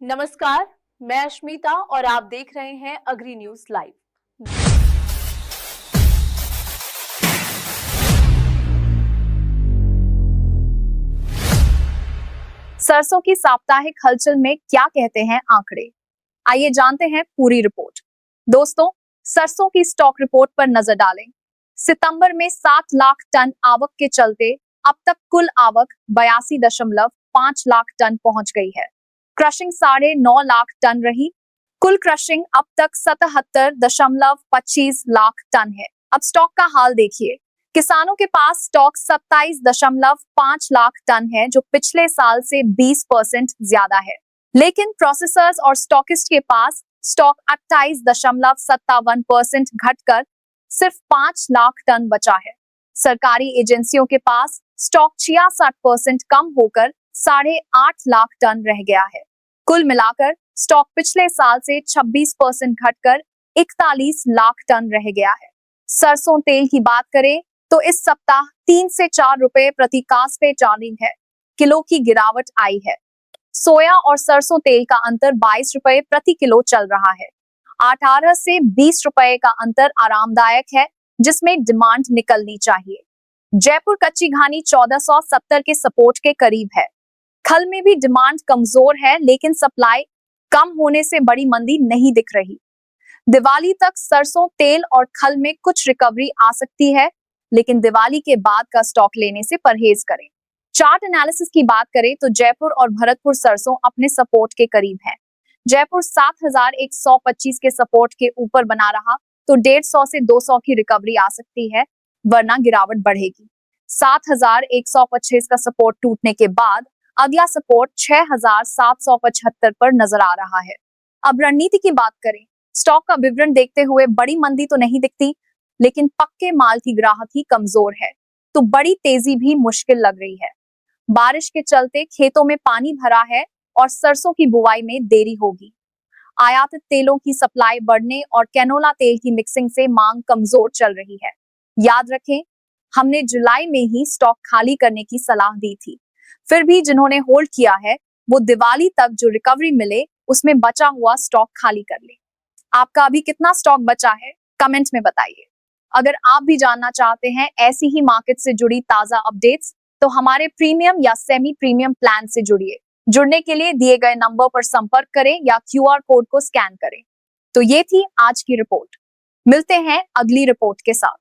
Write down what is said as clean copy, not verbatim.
नमस्कार, मैं अश्मिता और आप देख रहे हैं अग्री न्यूज लाइव। सरसों की साप्ताहिक हलचल में क्या कहते हैं आंकड़े, आइए जानते हैं पूरी रिपोर्ट। दोस्तों, सरसों की स्टॉक रिपोर्ट पर नजर डालें। सितंबर में 7 लाख टन आवक के चलते अब तक कुल आवक 82.5 लाख टन पहुंच गई है। क्रशिंग 9.5 लाख टन रही। कुल क्रशिंग अब तक 77.25 लाख टन है। अब स्टॉक का हाल देखिए। किसानों के पास स्टॉक 27.5 लाख टन है, जो पिछले साल से 20% ज्यादा है। लेकिन प्रोसेसर्स और स्टॉकिस्ट के पास स्टॉक 28.57% घटकर सिर्फ 5 लाख टन बचा है। सरकारी एजेंसियों के पास स्टॉक 66% कम होकर 8.5 लाख टन रह गया है। कुल मिलाकर स्टॉक पिछले साल से 26% घटकर 41 लाख टन रह गया है। सरसों तेल की बात करें तो इस सप्ताह 3 से 4 रुपए प्रति कास पे चार्जिंग है। किलो की गिरावट आई है। सोया और सरसों तेल का अंतर 22 रुपए प्रति किलो चल रहा है। 18 से 20 रुपए का अंतर आरामदायक है, जिसमें डिमांड निकलनी चाहिए। जयपुर कच्ची घानी 1470 के सपोर्ट के करीब है। खल में भी डिमांड कमजोर है, लेकिन सप्लाई कम होने से बड़ी मंदी नहीं दिख रही। दिवाली तक सरसों तेल और खल में कुछ रिकवरी आ सकती है, लेकिन दिवाली के बाद का स्टॉक लेने से परहेज करें। चार्ट एनालिसिस की बात करें तो जयपुर और भरतपुर सरसों अपने सपोर्ट के करीब है। जयपुर 7125 के सपोर्ट के ऊपर बना रहा तो 150 से 200 की रिकवरी आ सकती है, वरना गिरावट बढ़ेगी। 7125 का सपोर्ट टूटने के बाद अगला सपोर्ट 6775 पर नजर आ रहा है। अब रणनीति की बात करें, स्टॉक का विवरण देखते हुए बड़ी मंदी तो नहीं दिखती, लेकिन पक्के माल की ग्राहकी कमजोर है, तो बड़ी तेजी भी मुश्किल लग रही है। बारिश के चलते खेतों में पानी भरा है और सरसों की बुआई में देरी होगी। आयातित तेलों की सप्लाई बढ़ने और कैनोला तेल की मिक्सिंग से मांग कमजोर चल रही है। याद रखें, हमने जुलाई में ही स्टॉक खाली करने की सलाह दी थी। फिर भी जिन्होंने होल्ड किया है, वो दिवाली तक जो रिकवरी मिले उसमें बचा हुआ स्टॉक खाली कर ले। आपका अभी कितना स्टॉक बचा है, कमेंट में बताइए। अगर आप भी जानना चाहते हैं ऐसी ही मार्केट से जुड़ी ताजा अपडेट्स, तो हमारे प्रीमियम या सेमी प्रीमियम प्लान से जुड़िए। जुड़ने के लिए दिए गए नंबर पर संपर्क करें या QR कोड को स्कैन करें। तो ये थी आज की रिपोर्ट। मिलते हैं अगली रिपोर्ट के साथ।